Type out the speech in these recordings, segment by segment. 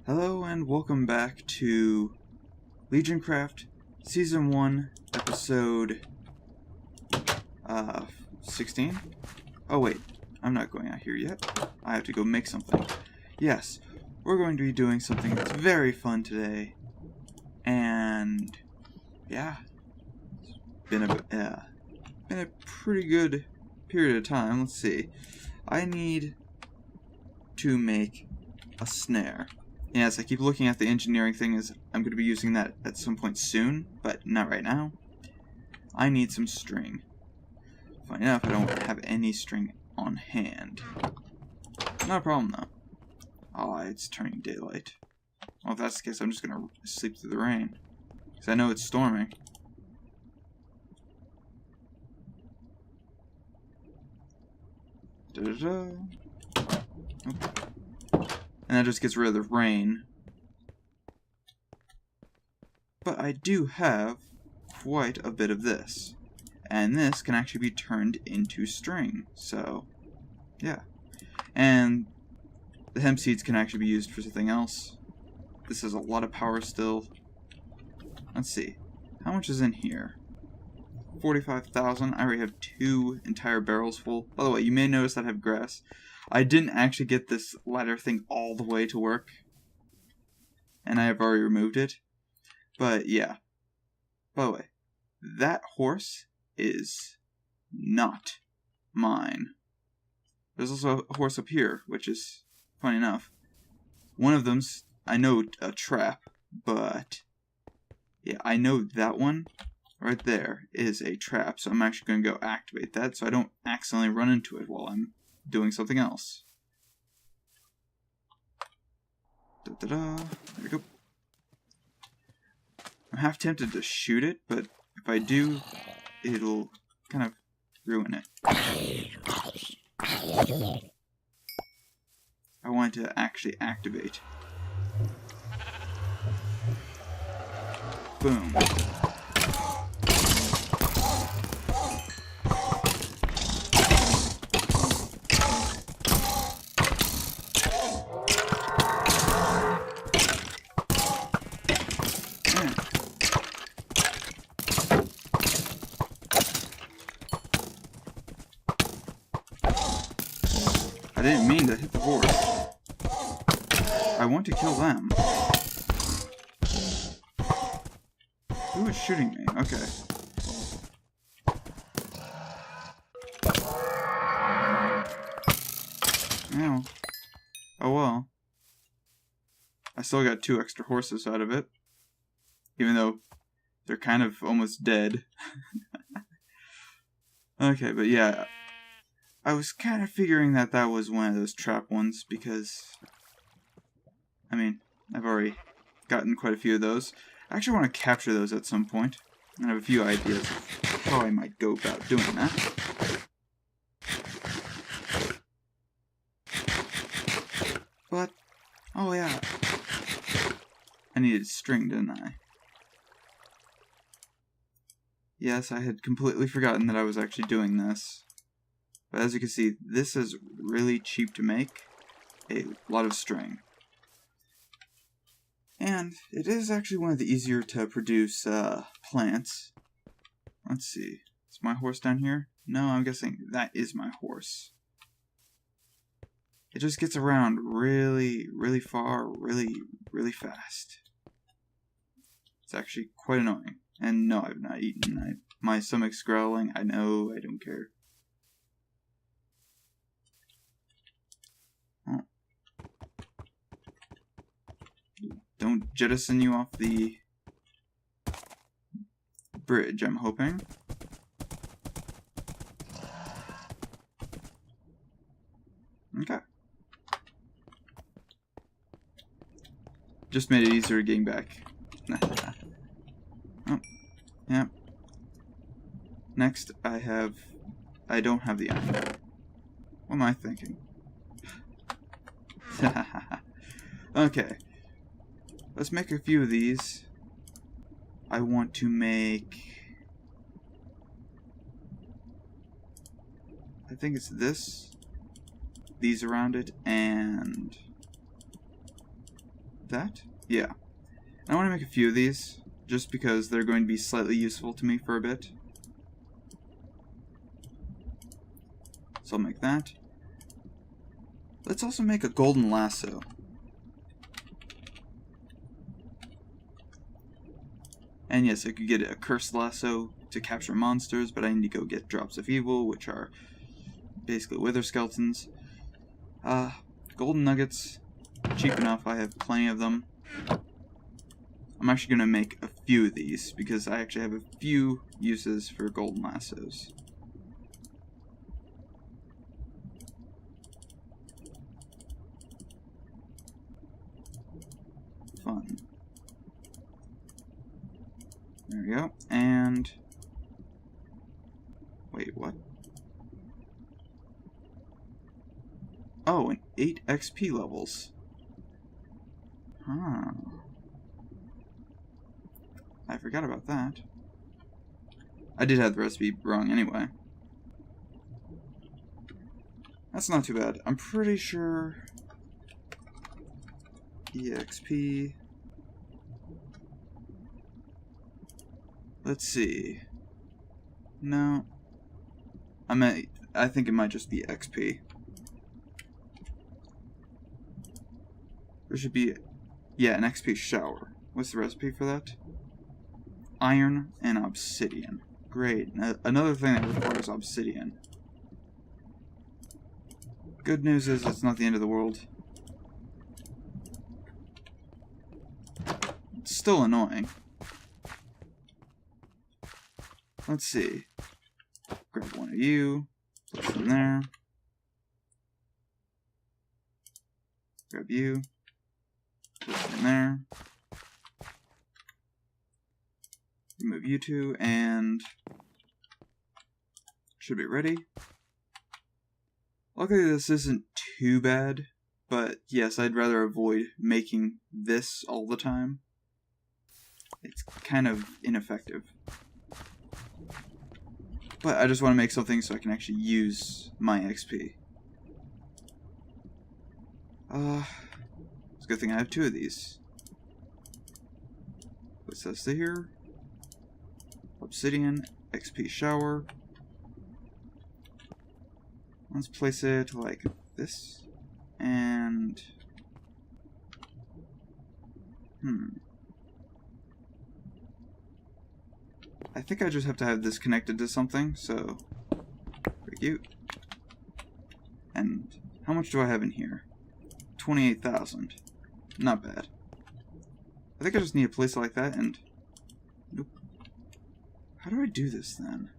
Hello and welcome back to Legioncraft Season 1, Episode 16? Oh wait, I'm not going out here yet. I have to go make something. Yes, we're going to be doing something that's very fun today. And yeah, it's been a pretty good period of time. Let's see. I need to make a snare. Yes, I keep looking at the engineering thing as I'm going to be using that at some point soon, but not right now. I need some string. Funny enough, I don't have any string on hand. Not a problem, though. Oh, it's turning daylight. Well, if that's the case, I'm just going to sleep through the rain. Because I know it's storming. Da-da-da. Oh. And that just gets rid of the rain. But I do have quite a bit of this. And this can actually be turned into string. So, yeah. And the hemp seeds can actually be used for something else. This has a lot of power still. Let's see. How much is in here? 45,000. I already have 2 entire barrels full. By the way, you may notice that I have grass. I didn't actually get this ladder thing all the way to work. And I have already removed it. But yeah. By the way, that horse is not mine. There's also a horse up here, which is funny enough. One of them's, I know, a trap, but yeah, I know that one right there is a trap, so I'm actually going to go activate that so I don't accidentally run into it while I'm doing something else. Da-da-da. There we go. I'm half tempted to shoot it, but if I do, it'll kind of ruin it. I want it to actually activate. Boom. I didn't mean to hit the horse. I want to kill them. Who is shooting me? Okay. Ow. Oh well. I still got 2 extra horses out of it. Even though they're kind of almost dead. Okay, but yeah. I was kind of figuring that that was one of those trap ones because, I mean, I've already gotten quite a few of those. I actually want to capture those at some point. I have a few ideas of how I might go about doing that. But, oh yeah, I needed string, didn't I? Yes, I had completely forgotten that I was actually doing this. But as you can see, this is really cheap to make. A lot of string. And it is actually one of the easier to produce plants. Let's see. Is my horse down here? No, I'm guessing that is my horse. It just gets around really, really far, really, really fast. It's actually quite annoying. And no, I've not eaten. My stomach's growling. I know, I don't care. Don't jettison you off the bridge, I'm hoping. Okay. Just made it easier getting back. Oh, yeah. Next, I don't have the iron. What am I thinking? Okay. Let's make a few of these. I want to make... I think it's this. These around it, and... that? Yeah. I want to make a few of these, just because they're going to be slightly useful to me for a bit. So I'll make that. Let's also make a golden lasso. And yes, I could get a cursed lasso to capture monsters, but I need to go get drops of evil, which are basically wither skeletons. Golden nuggets, cheap enough, I have plenty of them. I'm actually going to make a few of these, because I actually have a few uses for golden lassos. Fun. There we go, and... Wait, what? Oh, and 8 XP levels. Huh. I forgot about that. I did have the recipe wrong anyway. That's not too bad. I'm pretty sure... EXP... Let's see. No. I think it might just be XP. There should be... Yeah, an XP shower. What's the recipe for that? Iron and obsidian. Great. Another thing that requires obsidian. Good news is it's not the end of the world. It's still annoying. Let's see. Grab one of you. Put them there. Grab you. Put them there. Remove you two, and should be ready. Luckily this isn't too bad, but yes, I'd rather avoid making this all the time. It's kind of ineffective. But I just want to make something so I can actually use my XP. It's a good thing I have 2 of these. What's this here? Obsidian, XP shower. Let's place it like this. And... I think I just have to have this connected to something, so... Very cute. And how much do I have in here? 28,000. Not bad. I think I just need to place it like that, and... Nope. How do I do this, then?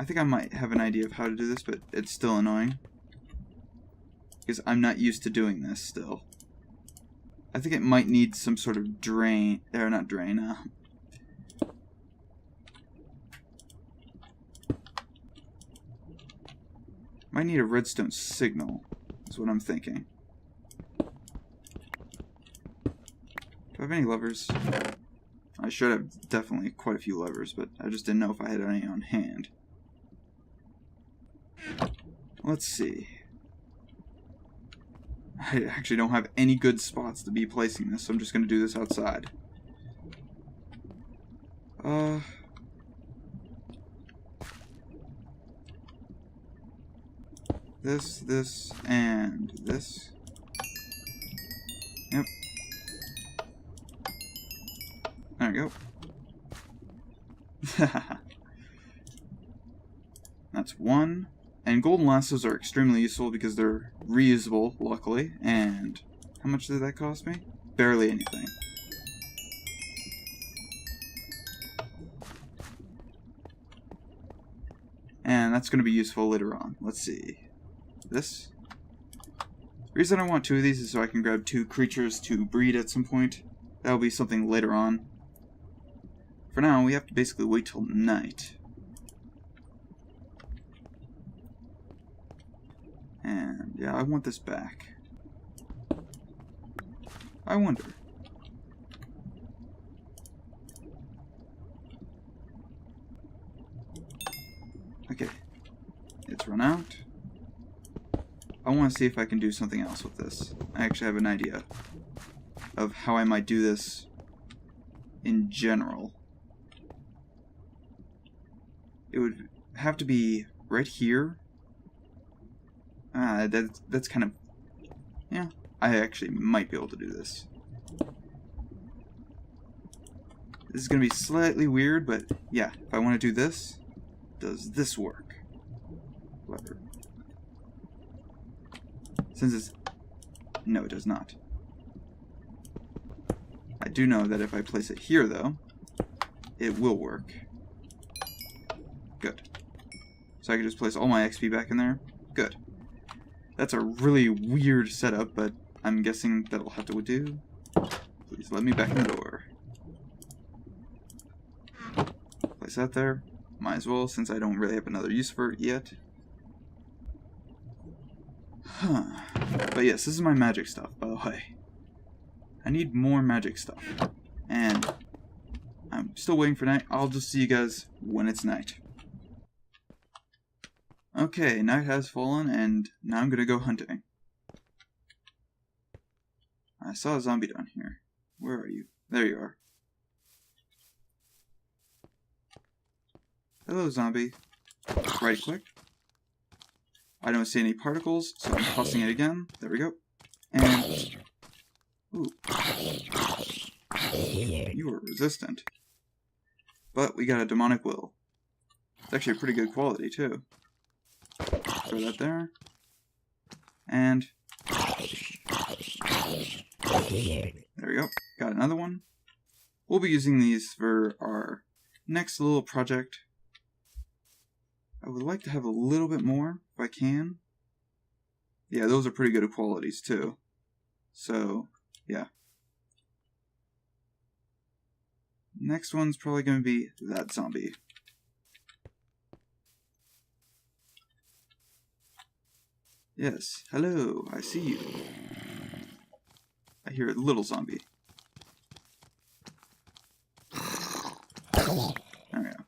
I think I might have an idea of how to do this, but it's still annoying. Because I'm not used to doing this, still. I think it might need some sort of drain... Or not drain, might need a redstone signal, is what I'm thinking. Do I have any levers? I should have definitely quite a few levers, but I just didn't know if I had any on hand. Let's see. I actually don't have any good spots to be placing this, so I'm just going to do this outside. This, and this. Yep. There we go. That's one. And golden lassos are extremely useful because they're reusable, luckily. And how much did that cost me? Barely anything. And that's going to be useful later on. Let's see. This. The reason I want 2 of these is so I can grab 2 creatures to breed at some point. That'll be something later on. For now, we have to basically wait till night. And yeah, I want this back. I wonder. Okay. It's run out. I want to see if I can do something else with this. I actually have an idea of how I might do this in general. It would have to be right here. That's kind of... yeah, I actually might be able to do this. This is going to be slightly weird, but yeah, if I want to do this, does this work? Lever. Since it's... no, it does not. I do know that if I place it here, though, it will work. Good. So I can just place all my XP back in there? Good. That's a really weird setup, but I'm guessing that'll have to do. Please let me back in the door. Place that there. Might as well, since I don't really have another use for it yet. Huh. But yes, this is my magic stuff, by the way. I need more magic stuff. And I'm still waiting for night. I'll just see you guys when it's night. Okay, night has fallen, and now I'm gonna go hunting. I saw a zombie down here. Where are you? There you are. Hello, zombie. Right click. I don't see any particles, so I'm tossing it again. There we go. And... ooh. You are resistant. But we got a demonic will. It's actually a pretty good quality, too. Throw that there. And... there we go. Got another one. We'll be using these for our next little project. I would like to have a little bit more, if I can. Yeah, those are pretty good qualities, too. So, yeah. Next one's probably going to be that zombie. Yes, hello, I see you. I hear a little zombie. There we go.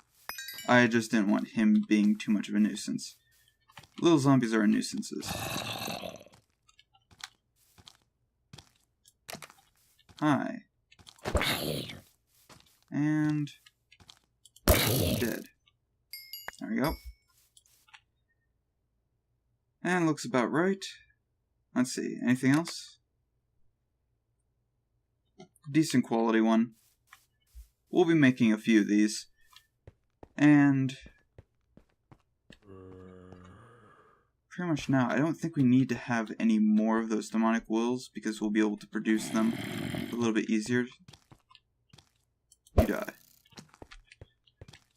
I just didn't want him being too much of a nuisance. Little zombies are nuisances. Hi. And... dead. There we go. And looks about right. Let's see, anything else? Decent quality one. We'll be making a few of these. And... pretty much now, I don't think we need to have any more of those demonic wills, because we'll be able to produce them a little bit easier. You die.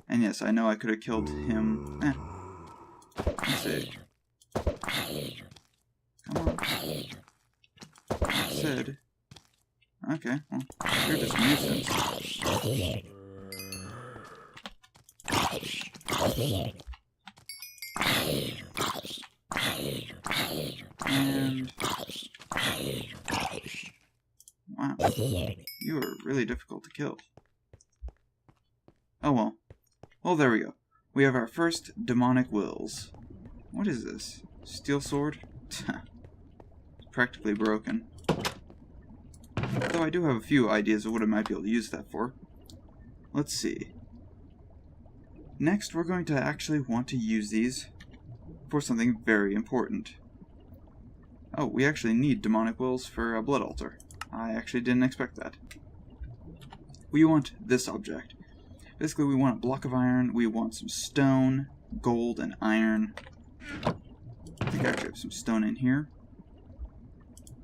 And yes, I know I could have killed him. Let's see. Come on. I said. Okay, well, you're just a nuisance. And... wow. You are really difficult to kill. Oh well. Well, there we go. We have our first demonic wills. What is this? Steel sword? It's practically broken. Though I do have a few ideas of what I might be able to use that for. Let's see. Next, we're going to actually want to use these for something very important. Oh, we actually need demonic wills for a blood altar. I actually didn't expect that. We want this object. Basically, we want a block of iron, we want some stone, gold, and iron. I think I actually have some stone in here.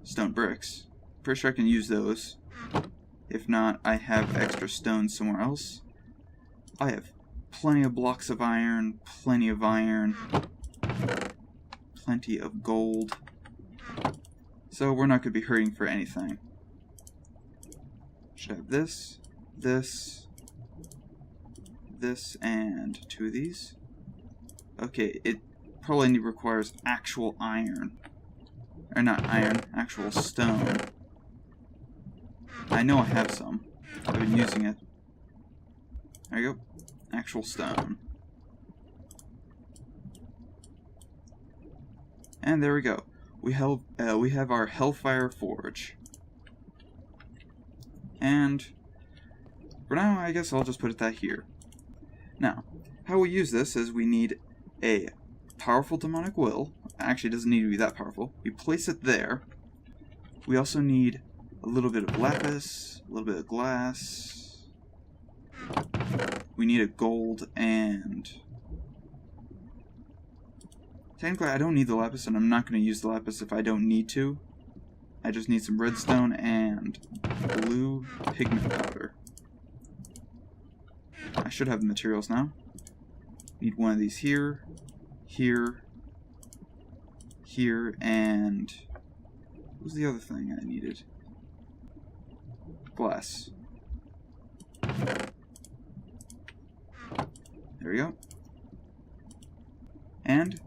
Stone bricks. Pretty sure I can use those. If not, I have extra stone somewhere else. I have plenty of blocks of iron, plenty of gold. So we're not going to be hurting for anything. Should have this, this, and two of these. Okay, it probably requires actual iron. Or not iron, actual stone. I know I have some. I've been using it. There you go. Actual stone. And there we go. we have our Hellfire Forge. And for now, I guess I'll just put that here. Now, how we use this is we need a powerful demonic will. Actually, it doesn't need to be that powerful. We place it there. We also need a little bit of lapis, a little bit of glass. We need a gold, and technically I don't need the lapis, and I'm not going to use the lapis if I don't need to. I just need some redstone and blue pigment powder. I should have the materials now. Need one of these here, here, here, and what was the other thing I needed? Glass. There we go. And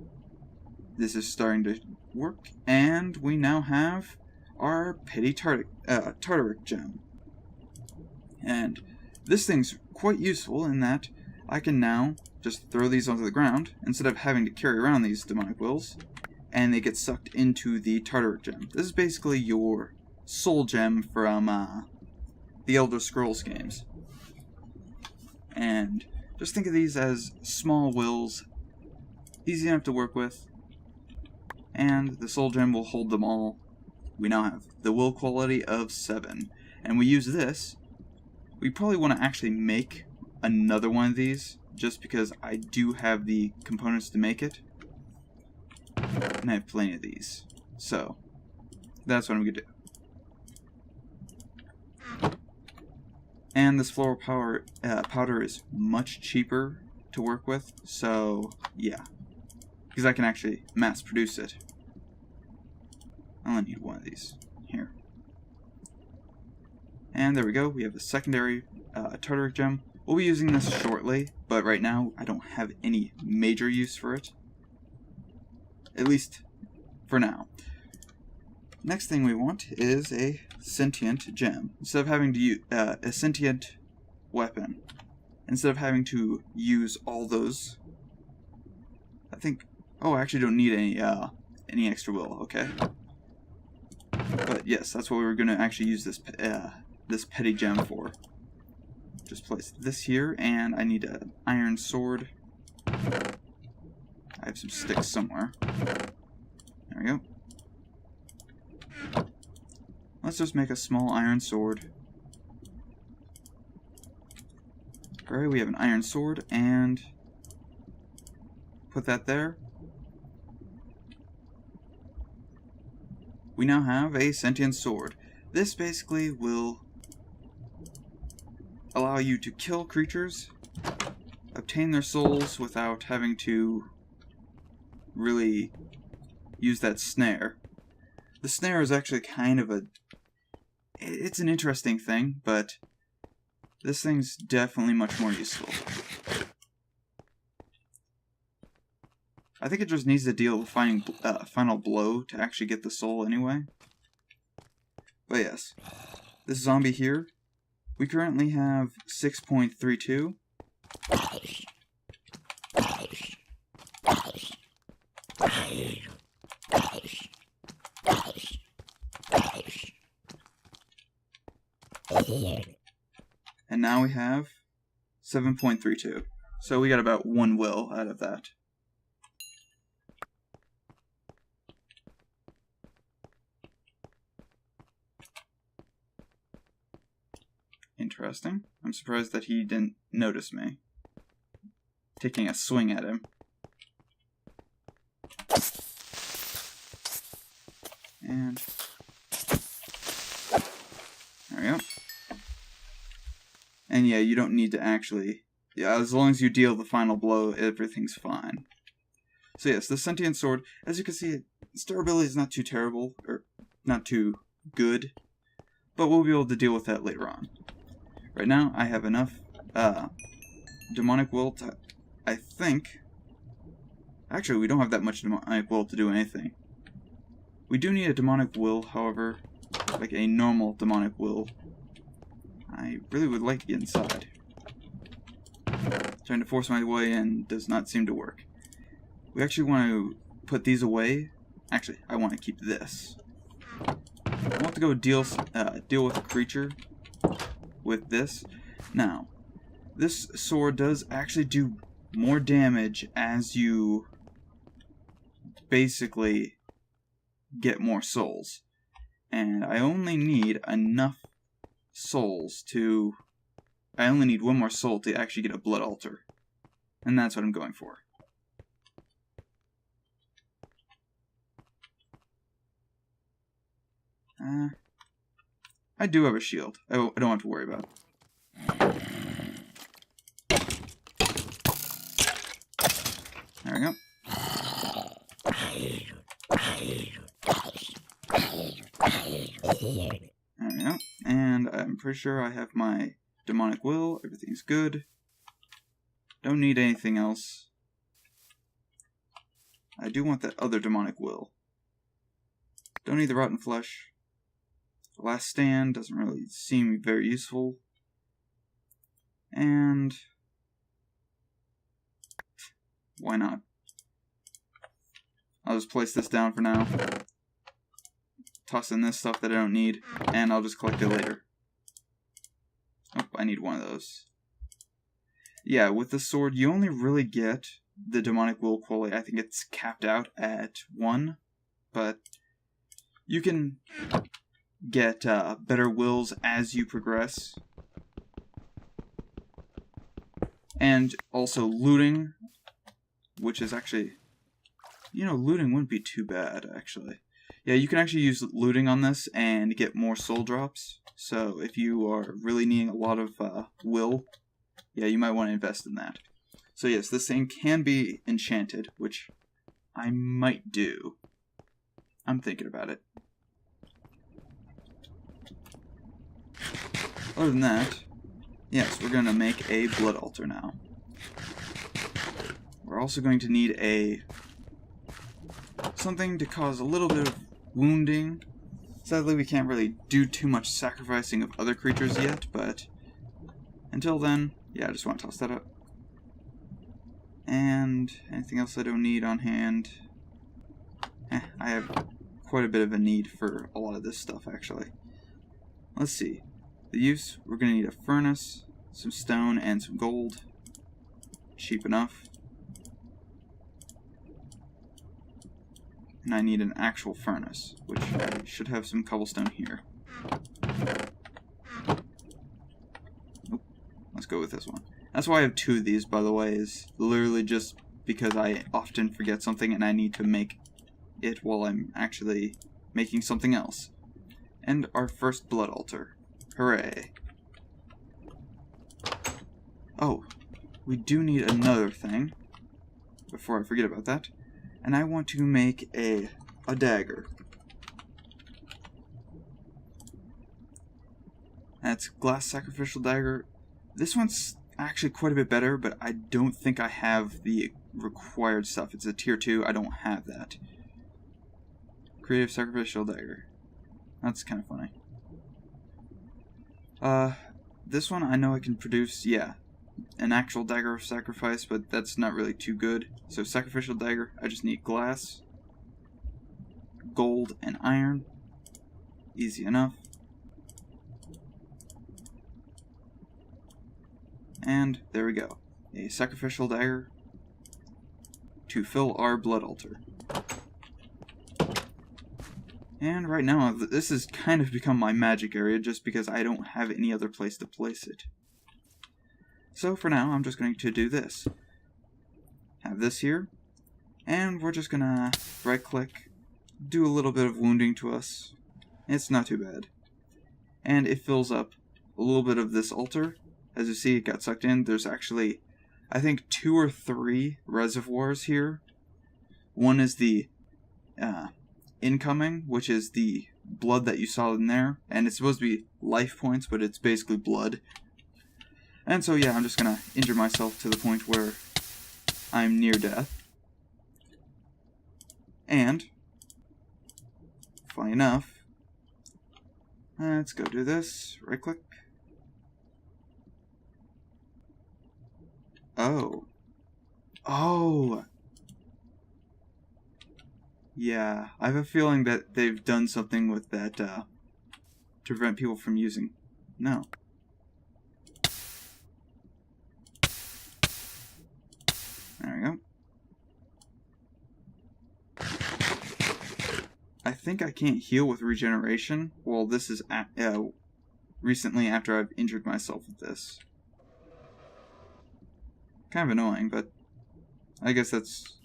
this is starting to work, and we now have our Petty Tartaric Gem. And this thing's quite useful in that I can now just throw these onto the ground instead of having to carry around these demonic wills, and they get sucked into the Tartaric Gem. This is basically your soul gem from the Elder Scrolls games. And just think of these as small wills, easy enough to work with, and the soul gem will hold them all. We now have the will quality of 7, and we use this. We probably want to actually make another one of these, just because I do have the components to make it. And I have plenty of these. So, that's what I'm going to do. And this floral powder is much cheaper to work with, so yeah. Because I can actually mass produce it. I only need one of these. Here. And there we go, we have the secondary Tartaric Gem. We'll be using this shortly, but right now I don't have any major use for it. At least for now. Next thing we want is a sentient gem. Instead of having to use a sentient weapon, instead of having to use all those, I think. Oh, I actually don't need any extra will. Okay. But yes, that's what we were going to actually use this this petty gem for. Just place this here, and I need an iron sword. I have some sticks somewhere. There we go. Let's just make a small iron sword. Alright, we have an iron sword, and put that there. We now have a sentient sword. This basically will allow you to kill creatures, obtain their souls without having to really use that snare. The snare is actually kind of it's an interesting thing, but this thing's definitely much more useful. I think it just needs to deal with finding final blow to actually get the soul anyway. But yes, this zombie here, we currently have 6.32. And now we have 7.32. So we got about 1 will out of that. Interesting. I'm surprised that he didn't notice me taking a swing at him. And there we go. And yeah, you don't need to actually... Yeah, as long as you deal the final blow, everything's fine. So yes, the sentient sword, as you can see, its durability is not too terrible, or not too good, but we'll be able to deal with that later on. Right now, I have enough demonic will to, I think... Actually, we don't have that much demonic will to do anything. We do need a demonic will, however, like a normal demonic will. I really would like to get inside. Trying to force my way in does not seem to work. We actually want to put these away Actually, I want to keep this. I want to go deal with a creature with this. Now, this sword does actually do more damage as you basically get more souls. And I only need enough souls to... I only need one more soul to actually get a blood altar. And that's what I'm going for. I do have a shield. I don't have to worry about it. There we go. There we go. And I'm pretty sure I have my demonic will. Everything's good. Don't need anything else. I do want that other demonic will. Don't need the rotten flesh. Last stand doesn't really seem very useful. And why not? I'll just place this down for now. Toss in this stuff that I don't need, and I'll just collect it later. Oh, I need one of those. Yeah, with the sword, you only really get the demonic will quality. I think it's capped out at 1, but you can get better wills as you progress. And also looting, which is actually, you know, looting wouldn't be too bad, actually. Yeah, you can actually use looting on this and get more soul drops. So if you are really needing a lot of will, yeah, you might want to invest in that. So yes, this thing can be enchanted, which I might do. I'm thinking about it. Other than that, yes, we're going to make a blood altar now. We're also going to need something to cause a little bit of wounding. Sadly, we can't really do too much sacrificing of other creatures yet, but until then, yeah, I just want to toss that up. And anything else I don't need on hand? I have quite a bit of a need for a lot of this stuff, actually. Let's see. The use, we're going to need a furnace, some stone, and some gold. Cheap enough. And I need an actual furnace, which I should have some cobblestone here. Nope. Let's go with this one. That's why I have 2 of these, by the way, is literally just because I often forget something and I need to make it while I'm actually making something else. And our first blood altar. Hooray. Oh, we do need another thing before I forget about that. And I want to make a dagger. That's glass sacrificial dagger. This one's actually quite a bit better, but I don't think I have the required stuff. It's a tier 2, I don't have that. Creative sacrificial dagger. That's kind of funny. This one I know I can produce, yeah, an actual dagger of sacrifice, but that's not really too good. So sacrificial dagger, I just need glass, gold, and iron. Easy enough. And there we go. A sacrificial dagger to fill our blood altar. And right now, this has kind of become my magic area just because I don't have any other place to place it. So for now, I'm just going to do this. Have this here, and we're just going to right-click, do a little bit of wounding to us. It's not too bad. And it fills up a little bit of this altar. As you see, it got sucked in. There's actually, I think, 2 or 3 reservoirs here. One is the incoming, which is the blood that you saw in there, and it's supposed to be life points, but it's basically blood. And so yeah, I'm just gonna injure myself to the point where I'm near death. And funny enough, let's go do this. Right click. Oh, Yeah, I have a feeling that they've done something with that, to prevent people from using... No. There we go. I think I can't heal with regeneration. Well, this is recently after I've injured myself with this. Kind of annoying, but I guess that's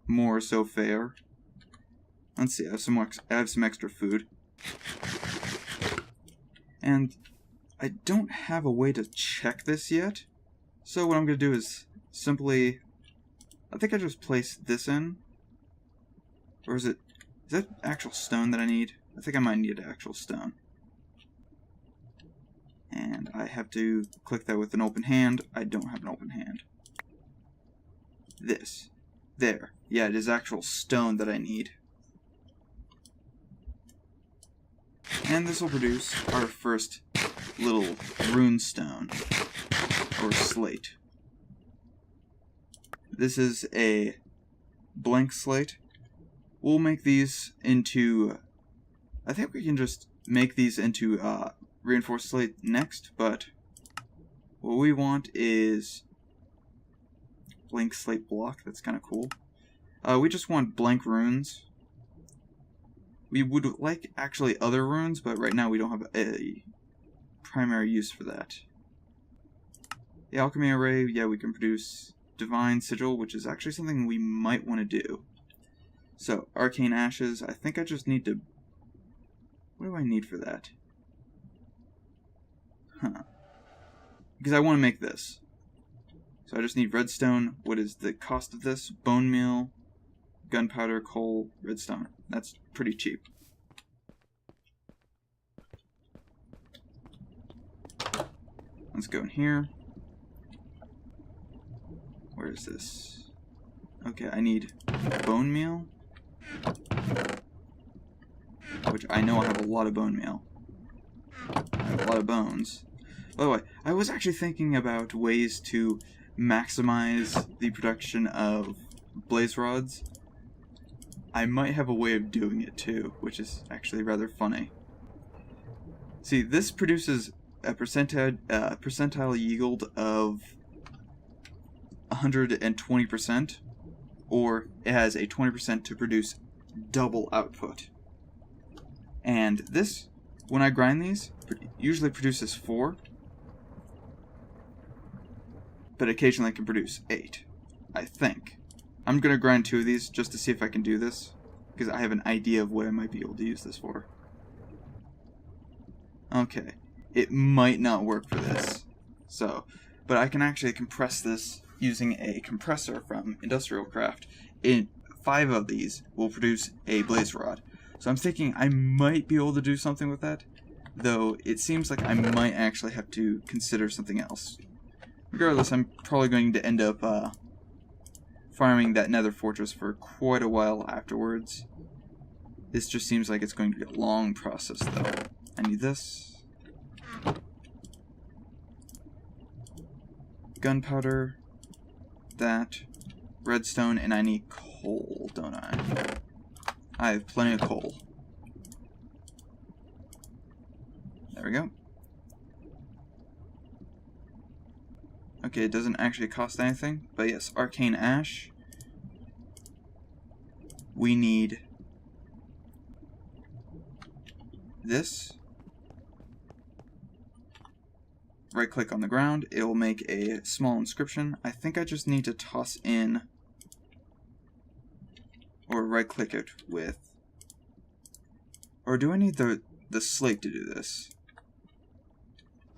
more so fair. Let's see, I have some extra food. And I don't have a way to check this yet. So what I'm going to do is simply... I think I just place this in. Or is that actual stone that I need? I think I might need actual stone. And I have to click that with an open hand. I don't have an open hand. This. There. Yeah, it is actual stone that I need. And this will produce our first little rune stone. Or slate. This is a blank slate. We'll make these into... I think we can just make these into reinforced slate next, but what we want is blank slate block. That's kind of cool. We just want blank runes. We would like actually other runes, but right now we don't have a primary use for that. The alchemy array, yeah, we can produce divine sigil, which is actually something we might want to do. So, arcane ashes, I think I just need to... What do I need for that? Huh. Because I want to make this. So I just need redstone. What is the cost of this? Bone meal, gunpowder, coal, redstone. That's pretty cheap. Let's go in here. Where is this? Okay, I need bone meal. Which I know I have a lot of bone meal. I have a lot of bones. By the way, I was actually thinking about ways to maximize the production of blaze rods. I might have a way of doing it too, which is actually rather funny. See, this produces a percentile yield of 120%, or it has a 20% to produce double output. And this, when I grind these, usually produces 4, but occasionally can produce 8, I think. I'm going to grind 2 of these just to see if I can do this, because I have an idea of what I might be able to use this for. Okay, it might not work for this, but I can actually compress this using a compressor from Industrialcraft. 5 of these will produce a blaze rod. So I'm thinking I might be able to do something with that, though it seems like I might actually have to consider something else. Regardless, I'm probably going to end up farming that nether fortress for quite a while afterwards. This just seems like it's going to be a long process, though. I need this. Gunpowder. That. Redstone, and I need coal, don't I? I have plenty of coal. There we go. Okay, it doesn't actually cost anything, but yes, arcane ash. We need this. Right click on the ground, it will make a small inscription. I think I just need to toss in, or right click it with, or do I need the slate to do this?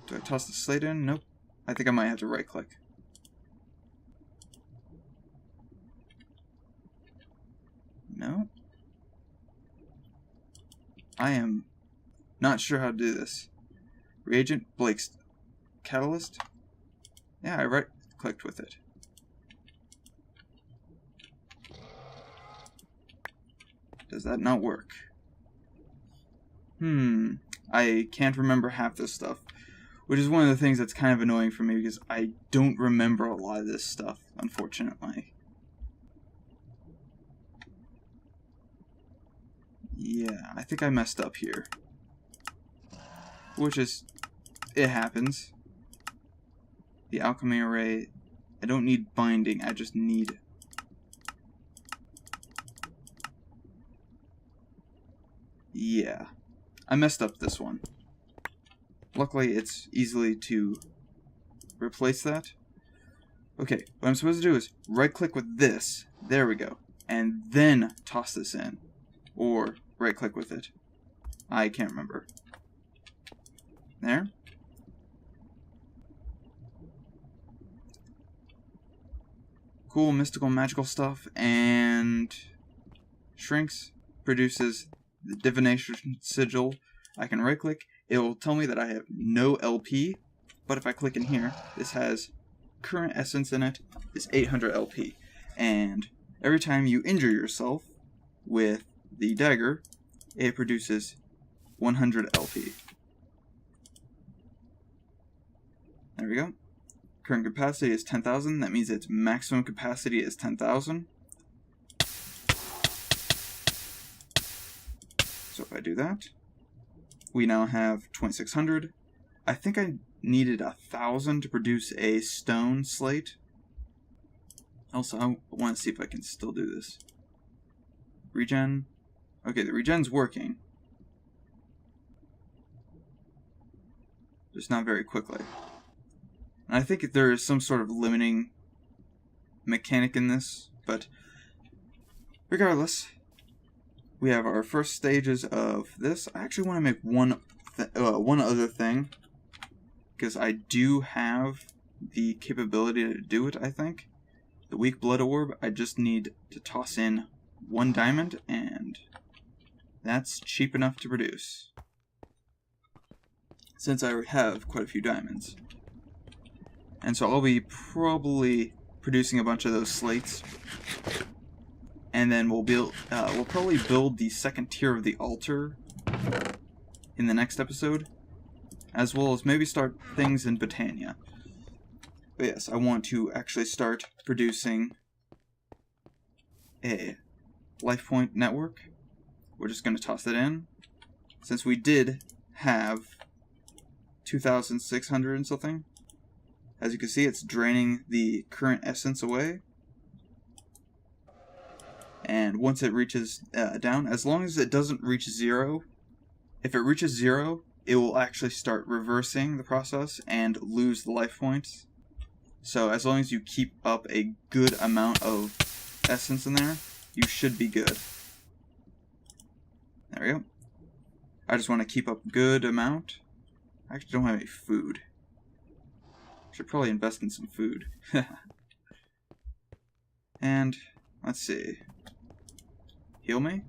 Do I toss the slate in? Nope. I think I might have to right click. No? I am not sure how to do this. Reagent, Blake's catalyst? Yeah, I right clicked with it. Does that not work? I can't remember half this stuff. Which is one of the things that's kind of annoying for me, because I don't remember a lot of this stuff, unfortunately. Yeah, I think I messed up here. Which is, it happens. The alchemy array, I don't need binding, I just need... Yeah, I messed up this one. Luckily, it's easily to replace that. Okay, what I'm supposed to do is right-click with this, there we go, and then toss this in. Or right-click with it. I can't remember. There. Cool mystical magical stuff, and shrinks, produces the divination sigil. I can right click, it will tell me that I have no LP, but if I click in here, this has current essence in it, is 800 LP. And every time you injure yourself with the dagger, it produces 100 LP. There we go. Current capacity is 10,000. That means its maximum capacity is 10,000. So if I do that, we now have 2,600. I think I needed 1,000 to produce a stone slate. Also, I want to see if I can still do this. Regen. Okay, the regen's working. Just not very quickly. And I think there is some sort of limiting mechanic in this, but regardless, we have our first stages of this. I actually want to make one other thing, because I do have the capability to do it, I think. The weak blood orb, I just need to toss in 1 diamond, and that's cheap enough to produce, since I have quite a few diamonds. And so I'll be probably producing a bunch of those slates, and then we'll probably build the second tier of the altar in the next episode, as well as maybe start things in Botania. But yes, I want to actually start producing a life point network. We're just going to toss it in, since we did have 2,600 and something. As you can see, it's draining the current essence away. And once it reaches down, as long as it doesn't reach 0, if it reaches 0, it will actually start reversing the process and lose the life points. So as long as you keep up a good amount of essence in there, you should be good. There we go. I just want to keep up a good amount. I actually don't have any food. Should probably invest in some food. And let's see. Heal me?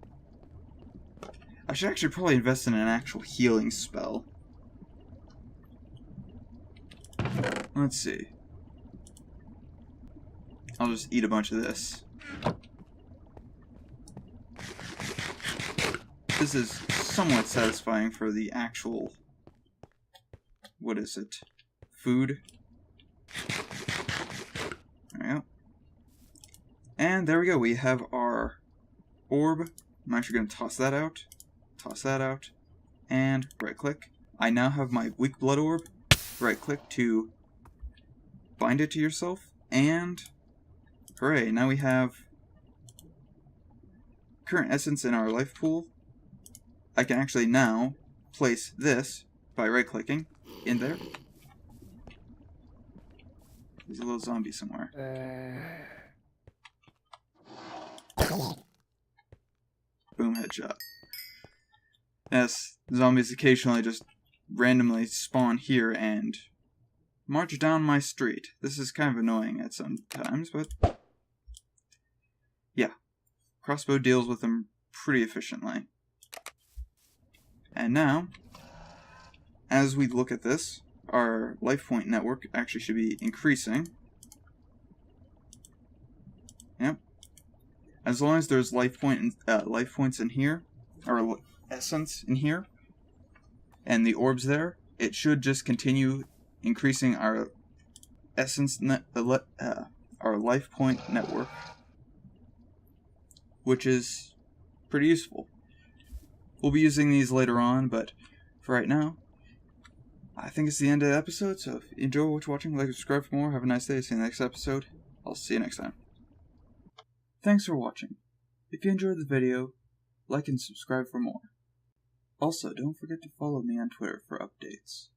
I should actually probably invest in an actual healing spell. Let's see. I'll just eat a bunch of this. This is somewhat satisfying for the actual... what is it? Food. There we go. And there we go. We have our orb. I'm actually going to toss that out. Toss that out. And right-click. I now have my weak blood orb. Right-click to bind it to yourself. And hooray, now we have current essence in our life pool. I can actually now place this by right-clicking in there. There's a little zombie somewhere. Boom, headshot. Yes, zombies occasionally just randomly spawn here and march down my street. This is kind of annoying at some times, but yeah. Crossbow deals with them pretty efficiently. And now, as we look at this, our life point network actually should be increasing. Yep. As long as there's life points in here, or essence in here, and the orbs there, it should just continue increasing our essence our life point network, which is pretty useful. We'll be using these later on, but for right now, I think it's the end of the episode, so if you enjoy what you're watching, like and subscribe for more. Have a nice day. See you in the next episode. I'll see you next time. Thanks for watching. If you enjoyed the video, like and subscribe for more. Also, don't forget to follow me on Twitter for updates.